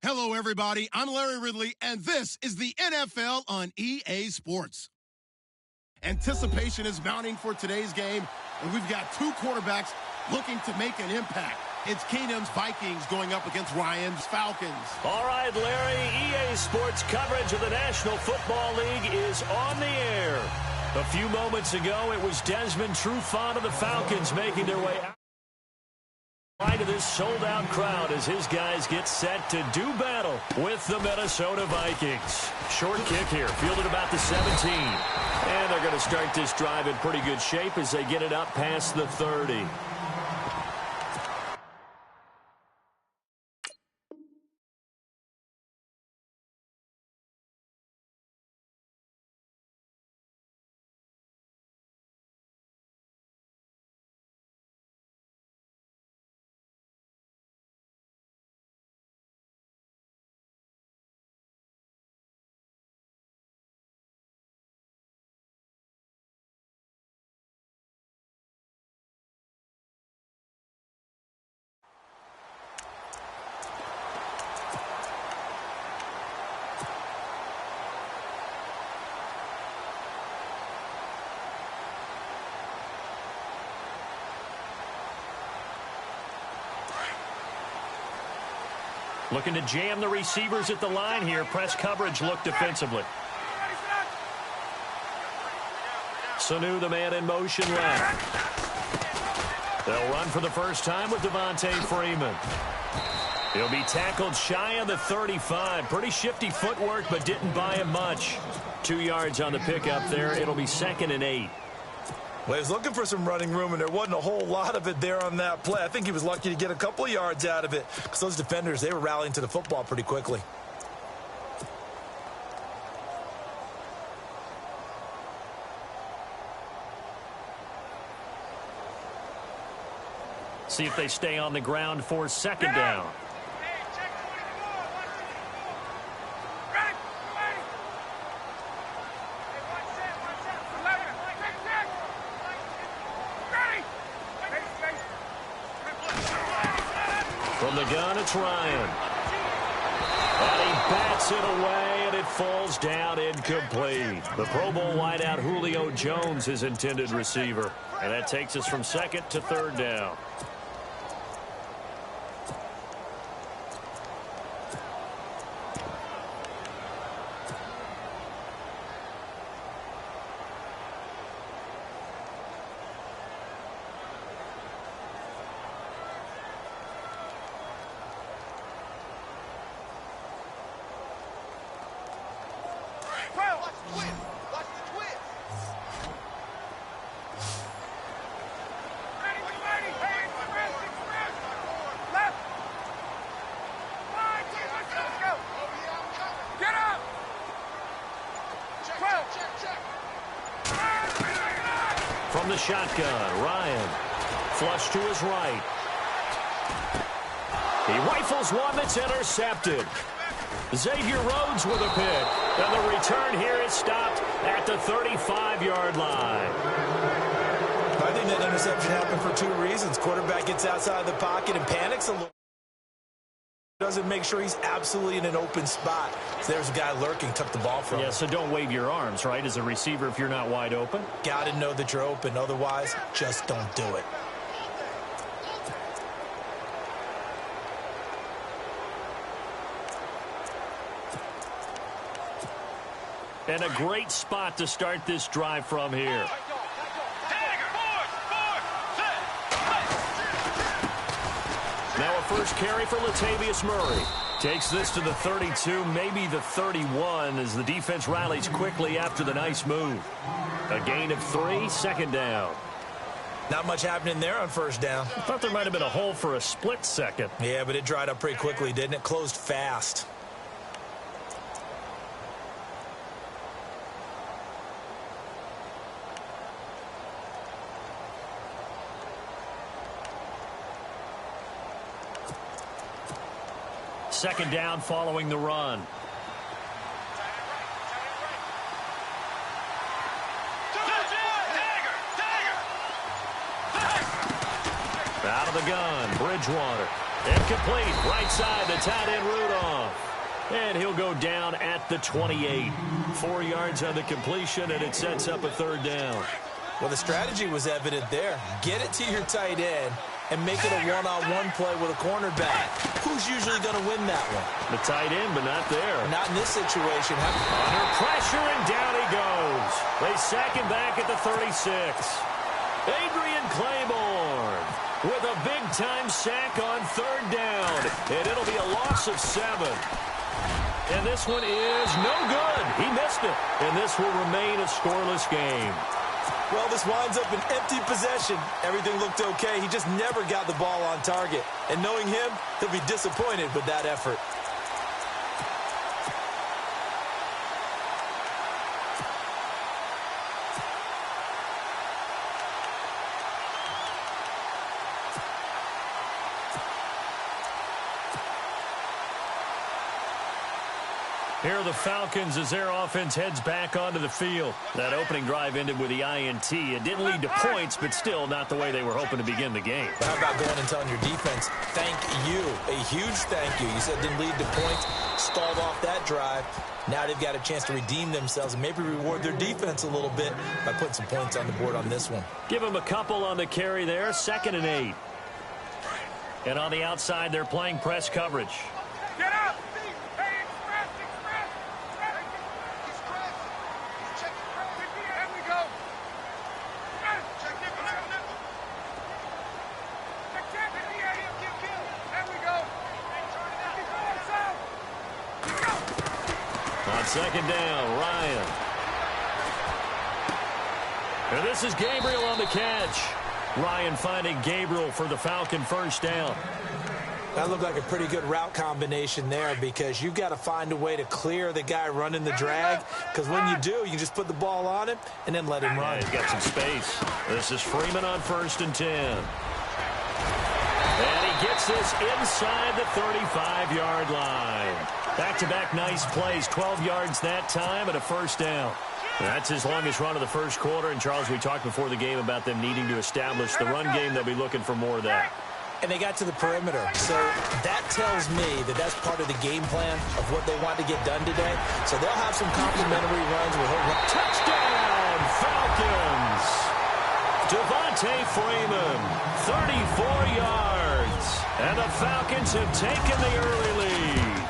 Hello, everybody. I'm Larry Ridley, and this is the NFL on EA Sports. Anticipation is mounting for today's game, and we've got two quarterbacks looking to make an impact. It's Keenum's Vikings going up against Ryan's Falcons. All right, Larry, EA Sports coverage of the National Football League is on the air. A few moments ago, it was Desmond Trufant of the Falcons making their way out to this sold-out crowd as his guys get set to do battle with the Minnesota Vikings. Short kick here, fielded about the 17. And they're going to start this drive in pretty good shape as they get it up past the 30. Looking to jam the receivers at the line here. Press coverage look defensively. Sanu, the man in motion left. They'll run for the first time with Devontae Freeman. He'll be tackled shy of the 35. Pretty shifty footwork, but didn't buy him much. 2 yards on the pickup there. It'll be 2nd and 8. Well, he was looking for some running room, and there wasn't a whole lot of it there on that play. I think he was lucky to get a couple of yards out of it because those defenders, they were rallying to the football pretty quickly. See if they stay on the ground for 2nd down. From the gun, it's Ryan. And he bats it away, and it falls down incomplete. The Pro Bowl wideout Julio Jones, his intended receiver. And that takes us from 2nd to 3rd down. From the shotgun, Ryan. Flush to his right. He rifles one that's intercepted. Xavier Rhodes with a pick. And the return here is stopped at the 35-yard line. I think that interception happened for 2 reasons. Quarterback gets outside the pocket and panics a little. Doesn't make sure he's absolutely in an open spot. So there's a guy lurking, took the ball from him. Yeah, so don't wave your arms, right, as a receiver if you're not wide open. Got to know that you're open. Otherwise, just don't do it. And a great spot to start this drive from here. Now a first carry for Latavius Murray. Takes this to the 32, maybe the 31, as the defense rallies quickly after the nice move. A gain of 3, 2nd down. Not much happening there on 1st down. I thought there might have been a hole for a split second. Yeah, but it dried up pretty quickly, didn't it? Closed fast. Second down following the run. Out of the gun, Bridgewater. Incomplete. Right side, the tight end Rudolph. And he'll go down at the 28. 4 yards on the completion, and it sets up a third down. Well, the strategy was evident there. Get it to your tight end and make it a one-on-one play with a cornerback. Who's usually going to win that one? The tight end, but not there. Not in this situation. Under pressure, and down he goes. They sack him back at the 36. Adrian Claiborne with a big-time sack on third down. And it'll be a loss of 7. And this one is no good. He missed it. And this will remain a scoreless game. Well, this winds up an empty possession. Everything looked okay. He just never got the ball on target. And knowing him, he'll be disappointed with that effort. Here are the Falcons as their offense heads back onto the field. That opening drive ended with the INT. It didn't lead to points, but still not the way they were hoping to begin the game. But how about going and telling your defense, thank you, a huge thank you. You said it didn't lead to points, stalled off that drive. Now they've got a chance to redeem themselves and maybe reward their defense a little bit by putting some points on the board on this one. Give them a couple on the carry there, 2nd and 8. And on the outside, they're playing press coverage. Get up! On 2nd down, Ryan. And this is Gabriel on the catch. Ryan finding Gabriel for the Falcon first down. That looked like a pretty good route combination there because you've got to find a way to clear the guy running the drag, because when you do, you just put the ball on him and then let him run. Yeah, he's got some space. This is Freeman on 1st and 10. And he gets this inside the 35-yard line. Back-to-back nice plays, 12 yards that time and a first down. That's his longest run of the first quarter. And, Charles, we talked before the game about them needing to establish the run game. They'll be looking for more of that. And they got to the perimeter. So that tells me that that's part of the game plan of what they want to get done today. So they'll have some complimentary runs with her. Touchdown, Falcons! Devontae Freeman, 34 yards. And the Falcons have taken the early lead.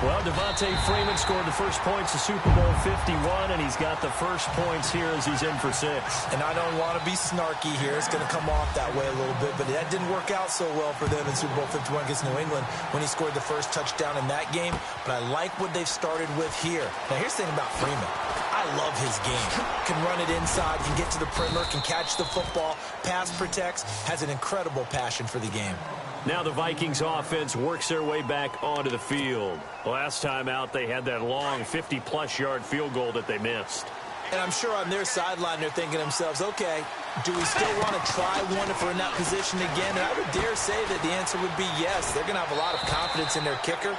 Well, Devontae Freeman scored the first points of Super Bowl 51, and he's got the first points here as he's in for 6. And I don't want to be snarky here. It's going to come off that way a little bit, but that didn't work out so well for them in Super Bowl 51 against New England when he scored the first touchdown in that game. But I like what they've started with here. Now, here's the thing about Freeman. I love his game. Can run it inside, can get to the perimeter, can catch the football, pass protects, has an incredible passion for the game. Now the Vikings offense works their way back onto the field. Last time out, they had that long 50-plus yard field goal that they missed. And I'm sure on their sideline, they're thinking to themselves, okay, do we still want to try one if we're in that position again? And I would dare say that the answer would be yes. They're going to have a lot of confidence in their kicker.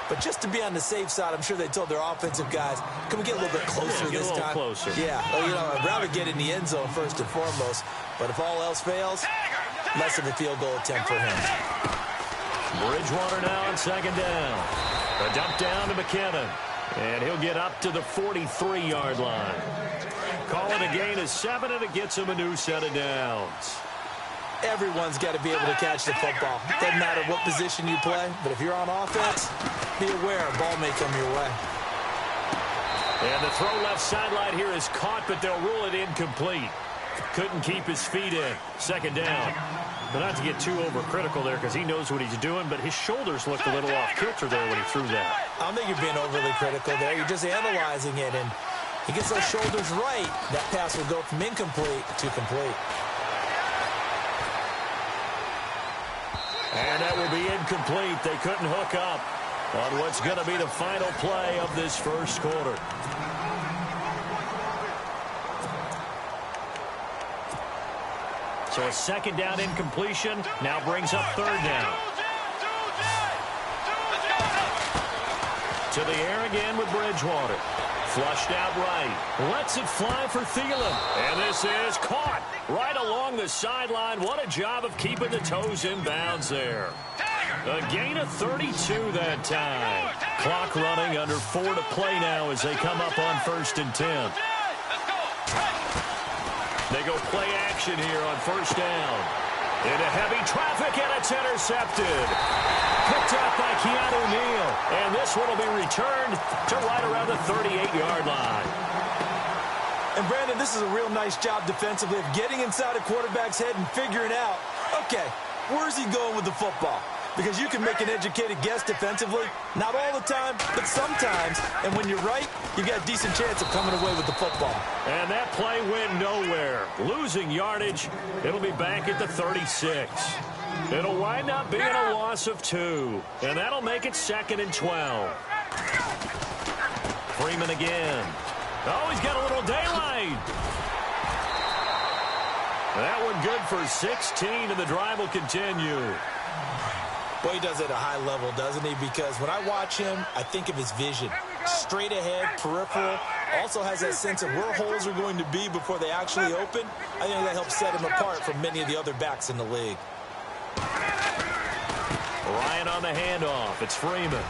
But just to be on the safe side, I'm sure they told their offensive guys, can we get a little bit closer this time? Closer. Yeah, well, you know, I'd rather get in the end zone first and foremost. But if all else fails, less of a field goal attempt for him. Bridgewater now on 2nd down. A dump down to McKinnon. And he'll get up to the 43-yard line. Call it a gain of 7, and it gets him a new set of downs. Everyone's got to be able to catch the football. Doesn't matter what position you play, but if you're on offense, be aware a ball may come your way. And the throw left sideline here is caught, but they'll rule it incomplete. Couldn't keep his feet in. 2nd down. But not to get too overcritical there because he knows what he's doing, but his shoulders looked a little off kilter there when he threw that. I don't think you're being overly critical there. You're just analyzing it, and he gets those shoulders right. That pass will go from incomplete to complete. And that will be incomplete. They couldn't hook up on what's going to be the final play of this first quarter. So a 2nd down incompletion now brings up 3rd down. To the air again with Bridgewater. Flushed out right. Lets it fly for Thielen. And this is caught right along the sideline. What a job of keeping the toes in bounds there. A gain of 32 that time. Clock running, under 4 to play now as they come up on 1st and 10. They go play action here on 1st down. Into heavy traffic, and it's intercepted. Picked up by Keanu Neal. And this one will be returned to right around the 38-yard line. And, Brandon, this is a real nice job defensively of getting inside a quarterback's head and figuring out, okay, where's he going with the football? Because you can make an educated guess defensively. Not all the time, but sometimes. And when you're right, you got a decent chance of coming away with the football. And that play went nowhere. Losing yardage. It'll be back at the 36. It'll wind up being a loss of 2. And that'll make it 2nd and 12. Freeman again. Oh, he's got a little daylight. That one good for 16, and the drive will continue. Well, he does it at a high level, doesn't he? Because when I watch him, I think of his vision. Straight ahead, peripheral. Also has that sense of where holes are going to be before they actually open. I think that helps set him apart from many of the other backs in the league. Ryan on the handoff. It's Freeman.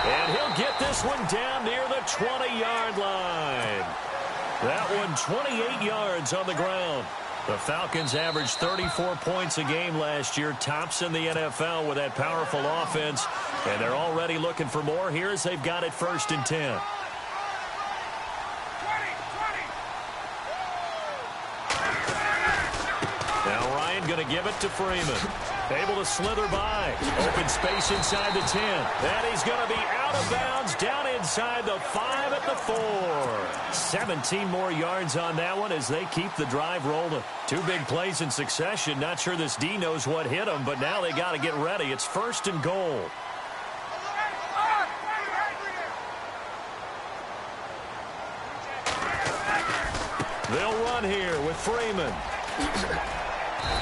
And he'll get this one down near the 20-yard line. That one 28 yards on the ground. The Falcons averaged 34 points a game last year, tops in the NFL with that powerful offense, and they're already looking for more here as they've got it 1st and 10. Now Ryan going to give it to Freeman. Able to slither by. Open space inside the 10. And he's going to be out of bounds down inside the 5 at the 4. 17 more yards on that one as they keep the drive rolling. 2 big plays in succession. Not sure this D knows what hit them, but now they got to get ready. It's 1st and goal. They'll run here with Freeman.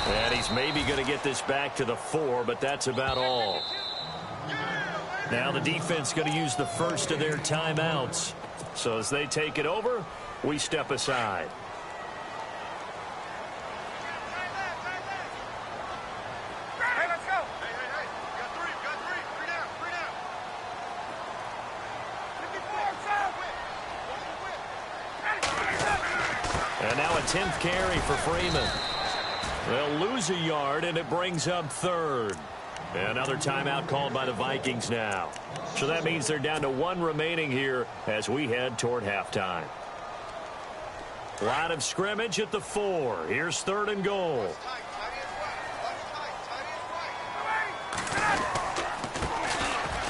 And he's maybe going to get this back to the 4, but that's about all. Now the defense going to use the first of their timeouts. So as they take it over, we step aside. Hey, let's go. Hey. Got three down. And now a 10th carry for Freeman. They'll lose a yard, and it brings up 3rd. Another timeout called by the Vikings now. So that means they're down to 1 remaining here as we head toward halftime. Line of scrimmage at the 4. Here's 3rd and goal.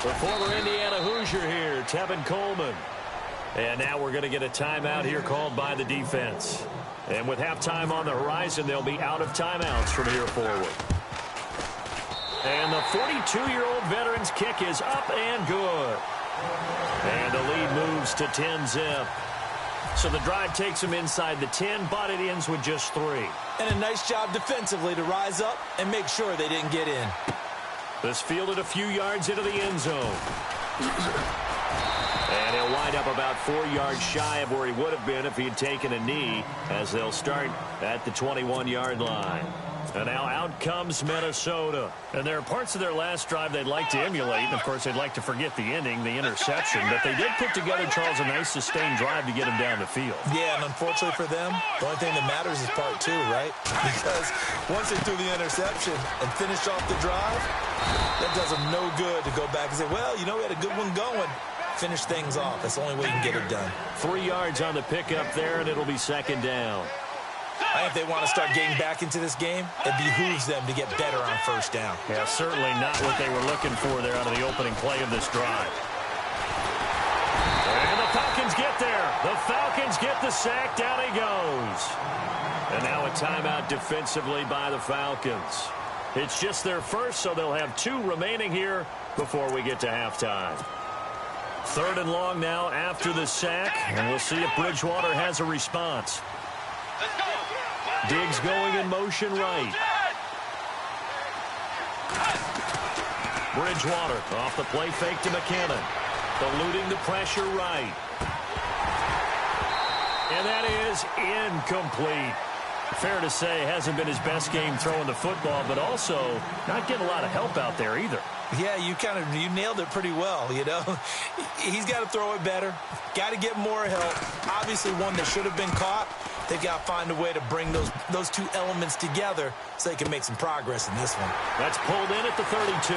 The former Indiana Hoosier here, Tevin Coleman. And now we're going to get a timeout here called by the defense. And with halftime on the horizon, they'll be out of timeouts from here forward. And the 42-year-old veteran's kick is up and good. And the lead moves to 10-zip. So the drive takes them inside the 10, but it ends with just 3. And a nice job defensively to rise up and make sure they didn't get in. This fielded a few yards into the end zone. And he'll wind up about 4 yards shy of where he would have been if he had taken a knee, as they'll start at the 21-yard line. And now out comes Minnesota. And there are parts of their last drive they'd like to emulate. And, of course, they'd like to forget the ending, the interception. But they did put together, Charles, a nice sustained drive to get him down the field. Yeah, and unfortunately for them, the only thing that matters is part 2, right? Because once they threw the interception and finished off the drive, that does them no good to go back and say, well, you know, we had a good one going. Finish things off. That's the only way you can get it done. 3 yards on the pickup there, and it'll be 2nd down. I think if they want to start getting back into this game, it behooves them to get better on 1st down. Yeah, certainly not what they were looking for there out of the opening play of this drive. And the Falcons get there. The Falcons get the sack. Down he goes. And now a timeout defensively by the Falcons. It's just their first, so they'll have 2 remaining here before we get to halftime. 3rd and long now after the sack, and we'll see if Bridgewater has a response. Diggs going in motion right. Bridgewater off the play fake to McKinnon. Eluding the pressure right. And that is incomplete. Fair to say, hasn't been his best game throwing the football, but also not getting a lot of help out there either. Yeah, you nailed it pretty well, you know. He's got to throw it better. Got to get more help. Obviously one that should have been caught. They've got to find a way to bring those two elements together so they can make some progress in this one. That's pulled in at the 32.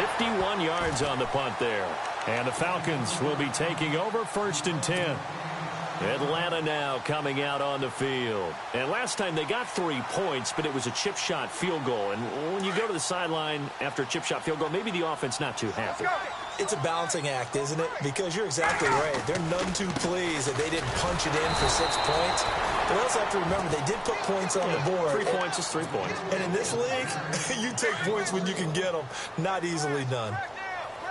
51 yards on the punt there. And the Falcons will be taking over 1st and 10. Atlanta now coming out on the field. And last time they got 3 points, but it was a chip shot field goal. And when you go to the sideline after a chip shot field goal, maybe the offense not too happy. It's a balancing act, isn't it? Because you're exactly right. They're none too pleased that they didn't punch it in for 6 points. But we also have to remember they did put points on the board. 3 points is 3 points. And in this league, you take points when you can get them. Not easily done.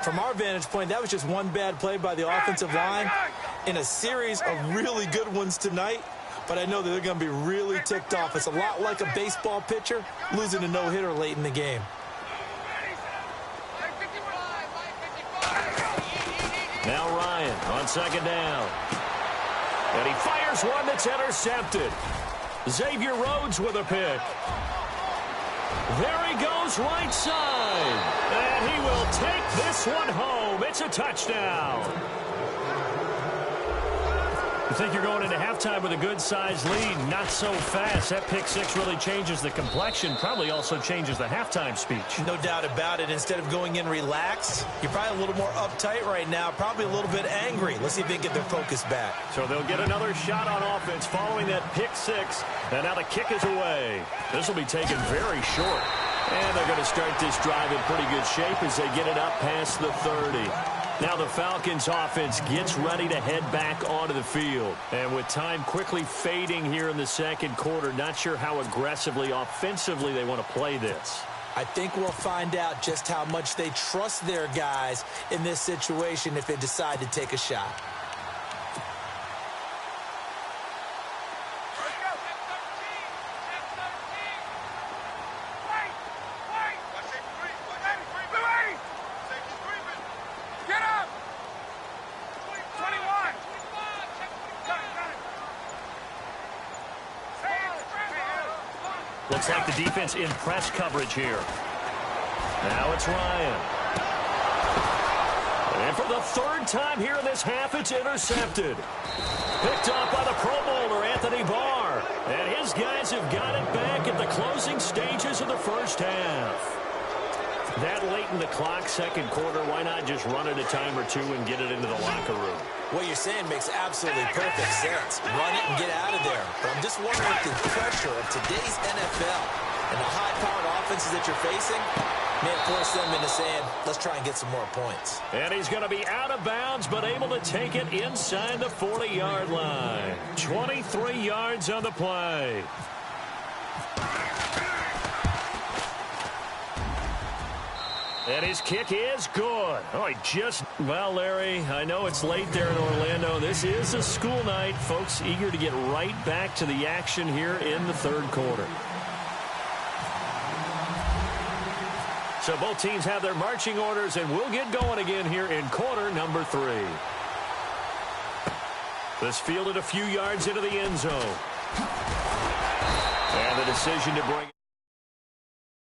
From our vantage point, that was just one bad play by the offensive line in a series of really good ones tonight. But I know that they're going to be really ticked off. It's a lot like a baseball pitcher losing a no-hitter late in the game. Now Ryan on 2nd down. And he fires one that's intercepted. Xavier Rhodes with a pick. There he goes right side. And he will take this one home. It's a touchdown. You think you're going into halftime with a good-sized lead. Not so fast. That pick six really changes the complexion. Probably also changes the halftime speech. No doubt about it. Instead of going in relaxed, you're probably a little more uptight right now. Probably a little bit angry. Let's see if they can get their focus back. So they'll get another shot on offense following that pick six. And now the kick is away. This will be taken very short. And they're going to start this drive in pretty good shape as they get it up past the 30. Now the Falcons offense gets ready to head back onto the field. And with time quickly fading here in the second quarter, not sure how aggressively, offensively they want to play this. I think we'll find out just how much they trust their guys in this situation if they decide to take a shot. Looks like the defense in press coverage here. Now it's Ryan. And for the third time here in this half, it's intercepted. Picked up by the Pro Bowler, Anthony Barr. And his guys have got it back at the closing stages of the first half. That late in the clock, second quarter, why not just run it a time or two and get it into the locker room? What you're saying makes absolutely perfect sense. Run it and get out of there. But I'm just wondering if the pressure of today's NFL and the high-powered offenses that you're facing may force them into saying, let's try and get some more points. And he's going to be out of bounds, but able to take it inside the 40-yard line. 23 yards on the play. And his kick is good. Well, Larry, I know it's late there in Orlando. This is a school night. Folks eager to get right back to the action here in the third quarter. So both teams have their marching orders, and we'll get going again here in quarter number 3. This fielded a few yards into the end zone. And the decision to bring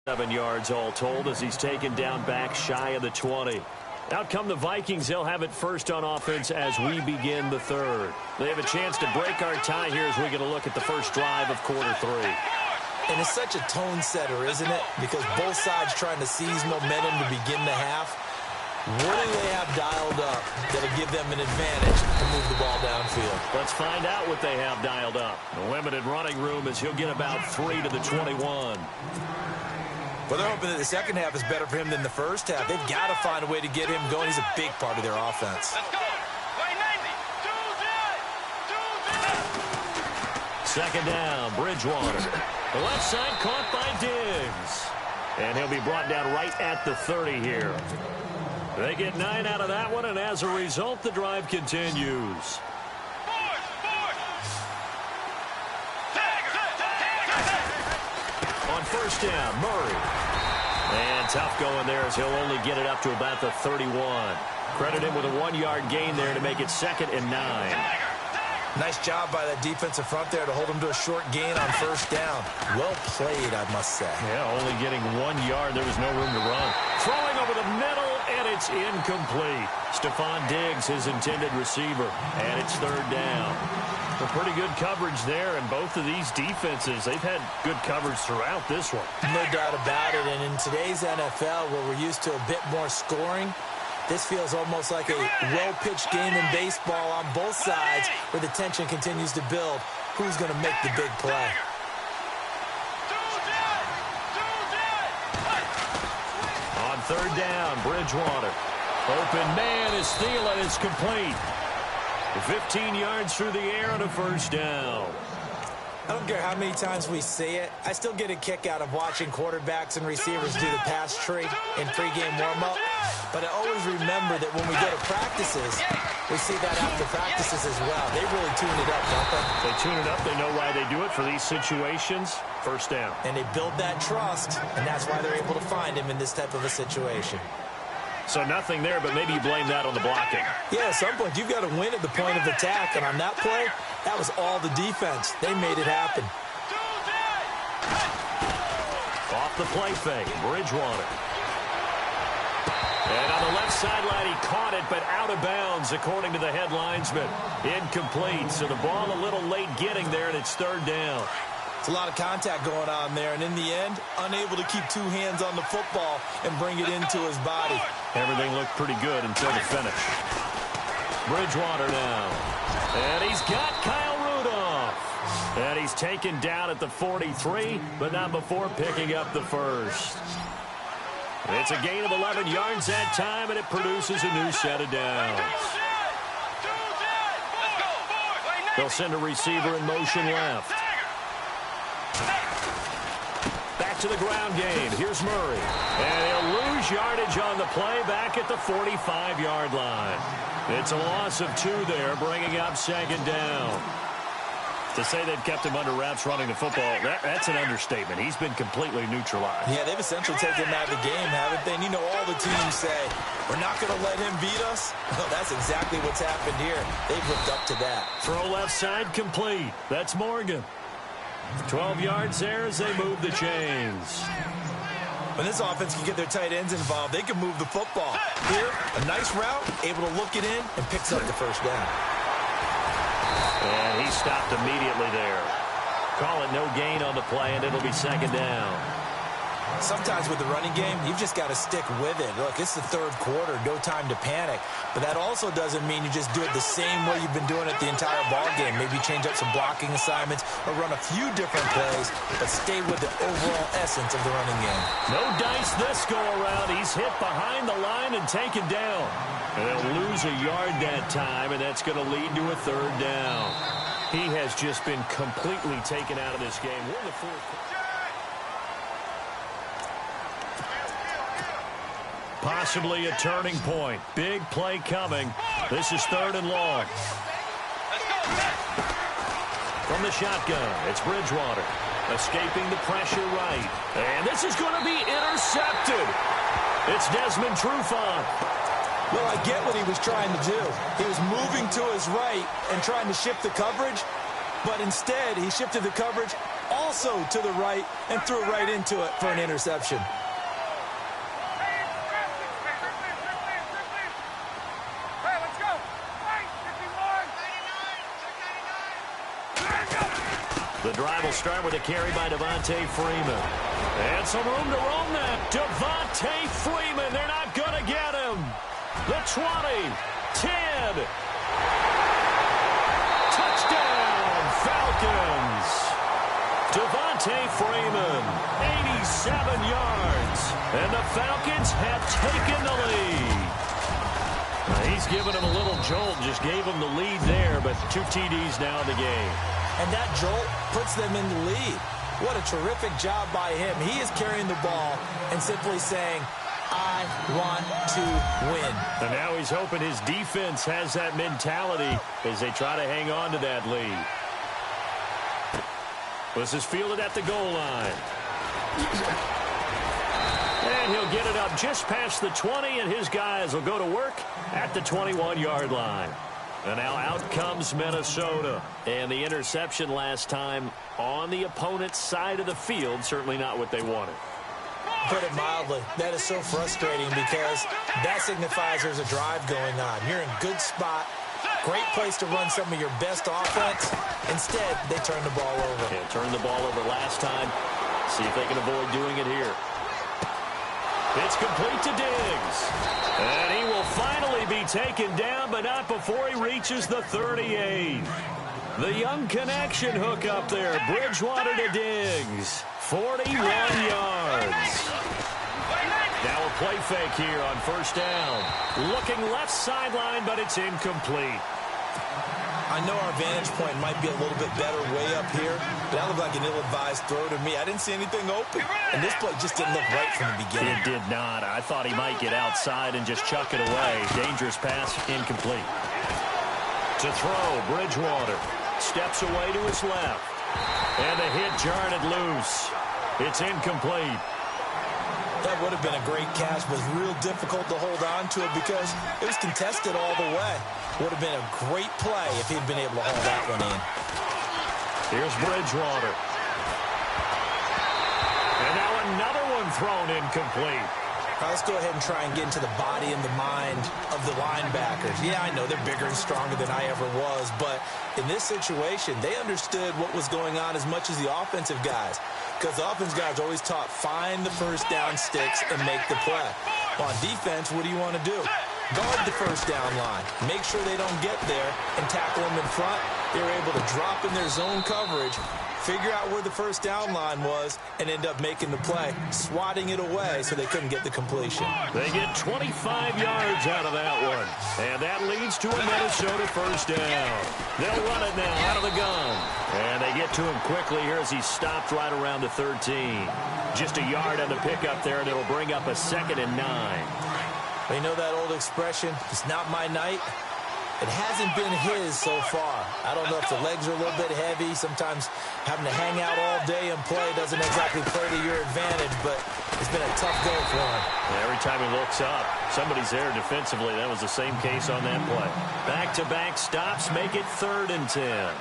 7 yards all told as he's taken down back shy of the 20. Out come the Vikings. They'll have it first on offense as we begin the third. They have a chance to break our tie here as we get a look at the first drive of quarter 3. And it's such a tone setter, isn't it? Because both sides trying to seize momentum to begin the half. What do they have dialed up that'll give them an advantage to move the ball downfield? Let's find out what they have dialed up. The limited running room as he'll get about 3 to the 21. Well, they're hoping that the second half is better for him than the first half. They've got to find a way to get him going. He's a big part of their offense. Let's go. Play 90. Second down, Bridgewater. The left side caught by Diggs. And he'll be brought down right at the 30 here. They get 9 out of that one, and as a result, the drive continues. On first down, Murray. And tough going there as he'll only get it up to about the 31. Credit him with a 1-yard gain there to make it 2nd and 9. Nice job by that defensive front there to hold him to a short gain on first down. Well played, I must say. Yeah, only getting 1 yard. There was no room to run. Throwing over the middle, and it's incomplete. Stephon Diggs, his intended receiver, and it's 3rd down. A pretty good coverage there, and both of these defenses, they've had good coverage throughout this one. No doubt about it, and in today's NFL, where we're used to a bit more scoring, this feels almost like a well-pitched game in baseball on both sides where the tension continues to build. Who's going to make the big play? On 3rd down, Bridgewater. Open man is Thielen. It's complete. 15 yards through the air on a first down. I don't care how many times we see it. I still get a kick out of watching quarterbacks and receivers do the pass tree in pregame warm-up. But I always remember that when we go to practices, we see that after practices as well. They really tune it up, don't they? They tune it up. They know why they do it for these situations. First down. And they build that trust, and that's why they're able to find him in this type of a situation. So nothing there, but maybe you blame that on the blocking. Yeah, at some point, you've got to win at the point of attack. And on that play, that was all the defense. They made it happen. Off the play fake, Bridgewater. And on the left sideline, he caught it, but out of bounds, according to the head linesman. Incomplete, so the ball a little late getting there, and it's 3rd down. It's a lot of contact going on there, and in the end, unable to keep 2 hands on the football and bring it into his body. Everything looked pretty good until the finish. Bridgewater now. And he's got Kyle Rudolph. And he's taken down at the 43, but not before picking up the first. It's a gain of 11 yards that time, and it produces a new set of downs. They'll send a receiver in motion left. Back to the ground game. Here's Murray. And he'll lose yardage on the play back at the 45-yard line. It's a loss of 2 there, bringing up 2nd down. To say they've kept him under wraps running the football, that's an understatement. He's been completely neutralized. Yeah, they've essentially taken him out of the game, haven't they? And you know, all the teams say, we're not going to let him beat us. Well, that's exactly what's happened here. They've lived up to that. Throw left side complete. That's Morgan. 12 yards there as they move the chains. When this offense can get their tight ends involved, they can move the football. Here, a nice route, able to look it in, and picks up the first down. And he stopped immediately there. Call it no gain on the play, and it'll be 2nd down. Sometimes with the running game, you've just got to stick with it. Look, it's the 3rd quarter, no time to panic. But that also doesn't mean you just do it the same way you've been doing it the entire ball game. Maybe change up some blocking assignments or run a few different plays, but stay with the overall essence of the running game. No dice this go around. He's hit behind the line and taken down. And they'll lose a yard that time, and that's going to lead to a 3rd down. He has just been completely taken out of this game. We're in the 4th quarter. Possibly a turning point. Big play coming. This is 3rd and long. From the shotgun, it's Bridgewater. Escaping the pressure right. And this is going to be intercepted. It's Desmond Trufant. Well, I get what he was trying to do. He was moving to his right and trying to shift the coverage, but instead he shifted the coverage also to the right and threw right into it for an interception. The drive will start with a carry by Devontae Freeman. And some room to roam that. Devontae Freeman, they're not going to get him. The 20, 10. Touchdown, Falcons. Devontae Freeman, 87 yards. And the Falcons have taken the lead. He's given him a little jolt, just gave him the lead there, but 2 TDs now in the game. And that jolt puts them in the lead. What a terrific job by him. He is carrying the ball and simply saying, I want to win. And now he's hoping his defense has that mentality as they try to hang on to that lead. This is fielded at the goal line. And he'll get it up just past the 20, and his guys will go to work at the 21-yard line. And now out comes Minnesota. And the interception last time on the opponent's side of the field, certainly not what they wanted. Put it mildly, that is so frustrating because that signifies there's a drive going on. You're in good spot, great place to run some of your best offense. Instead, they turn the ball over. Yeah, turned the ball over last time. See if they can avoid doing it here. It's complete to Diggs. And he will finally be taken down, but not before he reaches the 38. The young connection hook up there. Bridgewater to Diggs. 41 yards. Now a play fake here on first down. Looking left sideline, but it's incomplete. I know our vantage point might be a little bit better way up here, but that looked like an ill-advised throw to me. I didn't see anything open, and this play just didn't look right from the beginning. It did not. I thought he might get outside and just chuck it away. Dangerous pass, incomplete. To throw, Bridgewater steps away to his left, and the hit jarred it loose. It's incomplete. That would have been a great catch, but it was real difficult to hold on to it because it was contested all the way. Would have been a great play if he'd been able to haul that one in. Here's Bridgewater. And now another one thrown incomplete. All right, let's go ahead and try and get into the body and the mind of the linebackers. Yeah, I know they're bigger and stronger than I ever was, but in this situation, they understood what was going on as much as the offensive guys. Because the offensive guys are always taught, find the first down sticks and make the play. On defense, what do you want to do? Guard the first down line. Make sure they don't get there and tackle them in front. They were able to drop in their zone coverage, figure out where the first down line was, and end up making the play, swatting it away so they couldn't get the completion. They get 25 yards out of that one. And that leads to a Minnesota first down. They'll run it now out of the gun. And they get to him quickly here as he's stopped right around the 13. Just a yard on the pickup there, and it'll bring up a 2nd and 9. They know that old expression, it's not my night. It hasn't been his so far. I don't know if the legs are a little bit heavy. Sometimes having to hang out all day and play doesn't exactly play to your advantage, but it's been a tough go for him. Every time he looks up, somebody's there defensively. That was the same case on that play. Back-to-back stops make it 3rd and 10.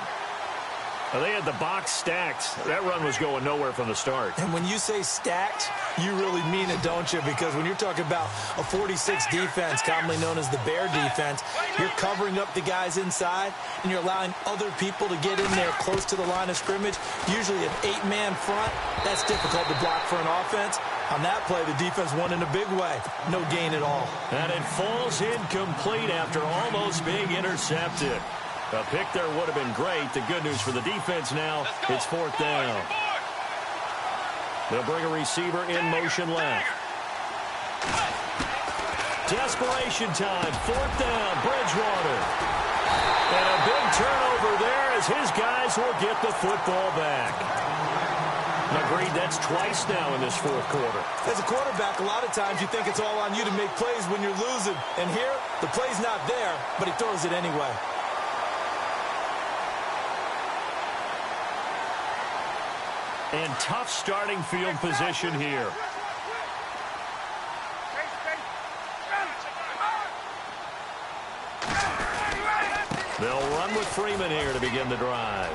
Well, they had the box stacked. That run was going nowhere from the start. And when you say stacked, you really mean it, don't you? Because when you're talking about a 46 defense, commonly known as the Bear defense, you're covering up the guys inside, and you're allowing other people to get in there close to the line of scrimmage. Usually an 8-man front. That's difficult to block for an offense. On that play, the defense won in a big way. No gain at all. And it falls incomplete after almost being intercepted. A pick there would have been great. The good news for the defense now, it's 4th down. They'll bring a receiver in motion left. Desperation time. 4th down, Bridgewater. And a big turnover there as his guys will get the football back. Agreed, that's twice now in this 4th quarter. As a quarterback, a lot of times you think it's all on you to make plays when you're losing. And here, the play's not there, but he throws it anyway. And tough starting field position here. They'll run with Freeman here to begin the drive.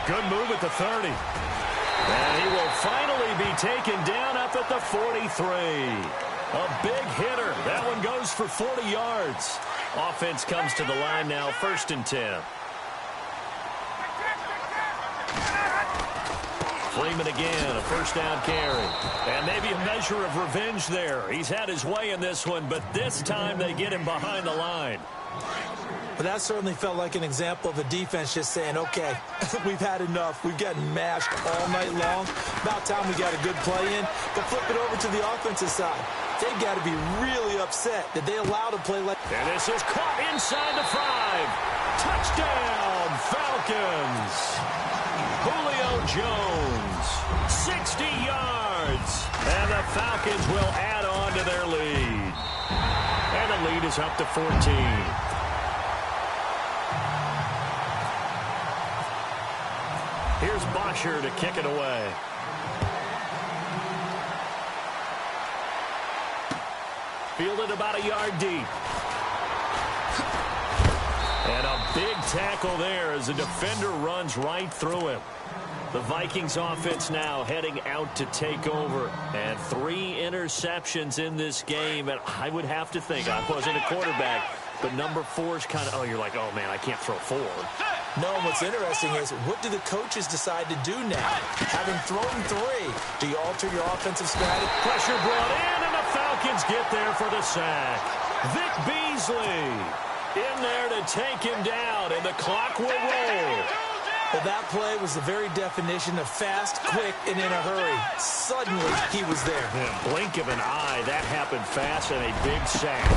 Good move at the 30. And he will finally be taken down up at the 43. A big hitter. That one goes for 40 yards. Offense comes to the line now, 1st and 10. Freeman again, a first down carry. And maybe a measure of revenge there. He's had his way in this one, but this time they get him behind the line. But that certainly felt like an example of a defense just saying, okay, we've had enough. We've gotten mashed all night long. About time we got a good play in. But flip it over to the offensive side. They've got to be really upset that they allowed a play like that. And this is caught inside the 5. Touchdown, Falcons. Julio Jones, 60 yards. And the Falcons will add on to their lead. And the lead is up to 14. Here's Bosher to kick it away. Fielded about a yard deep. And a big tackle there as the defender runs right through him. The Vikings offense now heading out to take over. And 3 interceptions in this game. And I would have to think, I wasn't a quarterback, but number 4 is kind of, oh, you're like, oh, man, I can't throw 4. No, what's interesting is, what do the coaches decide to do now? Having thrown 3, do you alter your offensive strategy? Pressure brought in, and the Falcons get there for the sack. Vic Beasley in there to take him down, and the clock will roll. Well, that play was the very definition of fast, quick, and in a hurry. Suddenly, he was there. In a blink of an eye, that happened fast, and a big sack.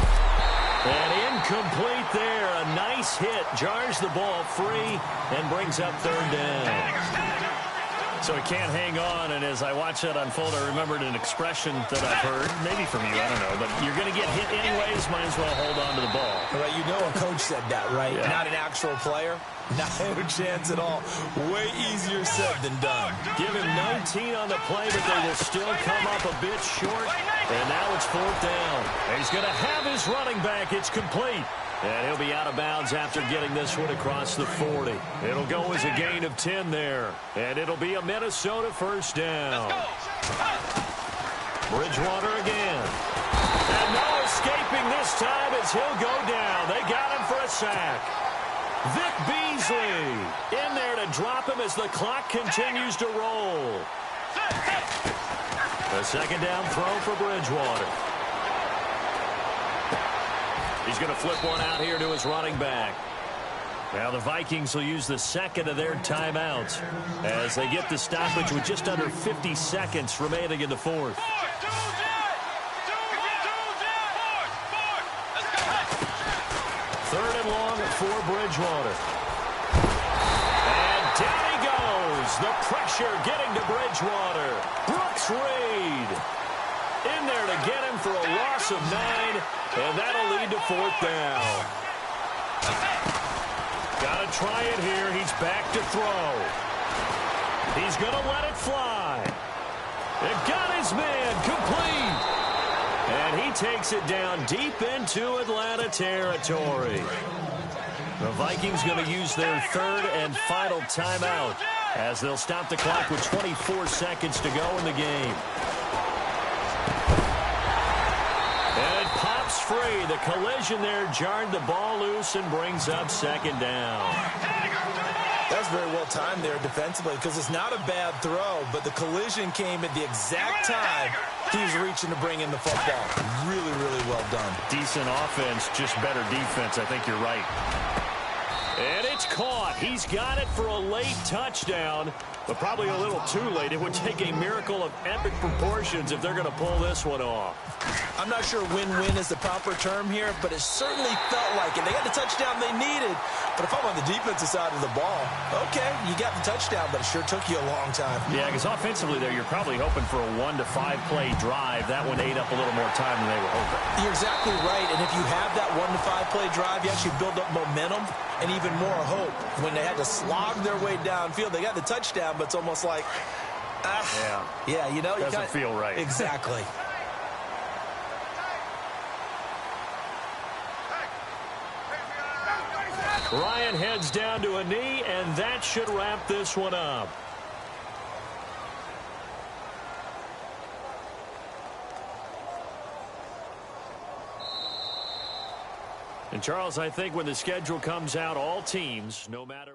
And incomplete there. A nice hit. Jars the ball free and brings up 3rd down. So he can't hang on, and as I watch that unfold, I remembered an expression that I've heard, maybe from you, I don't know, but you're going to get hit anyways, might as well hold on to the ball. Right, you know a coach said that, right? Yeah. Not an actual player. Not a chance at all. Way easier said than done. Give him 19 on the play, but they will still come up a bit short, and now it's 4th down. And he's going to have his running back. It's complete. And he'll be out of bounds after getting this one across the 40. It'll go as a gain of 10 there. And it'll be a Minnesota 1st down. Bridgewater again. And no escaping this time as he'll go down. They got him for a sack. Vic Beasley in there to drop him as the clock continues to roll. A 2nd down throw for Bridgewater. He's going to flip one out here to his running back. Now the Vikings will use the 2nd of their timeouts as they get the stoppage with just under 50 seconds remaining in the 4th. 3rd and long for Bridgewater. And down he goes. The pressure getting to Bridgewater. Brooks Reed in there to get him for a loss of 9. And that'll lead to 4th down. Got to try it here. He's back to throw. He's going to let it fly. It got his man complete. And he takes it down deep into Atlanta territory. The Vikings going to use their 3rd and final timeout as they'll stop the clock with 24 seconds to go in the game. Free. The collision there jarred the ball loose and brings up 2nd down. That's very well timed there defensively because it's not a bad throw, but the collision came at the exact time he was reaching to bring in the football. Really, really well done. Decent offense, just better defense. I think you're right. And it's caught. He's got it for a late touchdown, but probably a little too late. It would take a miracle of epic proportions if they're going to pull this one off. I'm not sure win-win is the proper term here, but it certainly felt like it. They got the touchdown they needed, but if I'm on the defensive side of the ball, okay, you got the touchdown, but it sure took you a long time. Yeah, because offensively there, you're probably hoping for a 1 to 5 play drive. That one ate up a little more time than they were hoping. You're exactly right, and if you have that 1 to 5 play drive, you actually build up momentum and even more hope. When they had to slog their way downfield, they got the touchdown, but it's almost like, yeah, you know, doesn't feel right. Exactly. Ryan heads down to a knee, and that should wrap this one up. And Charles, I think when the schedule comes out, all teams, no matter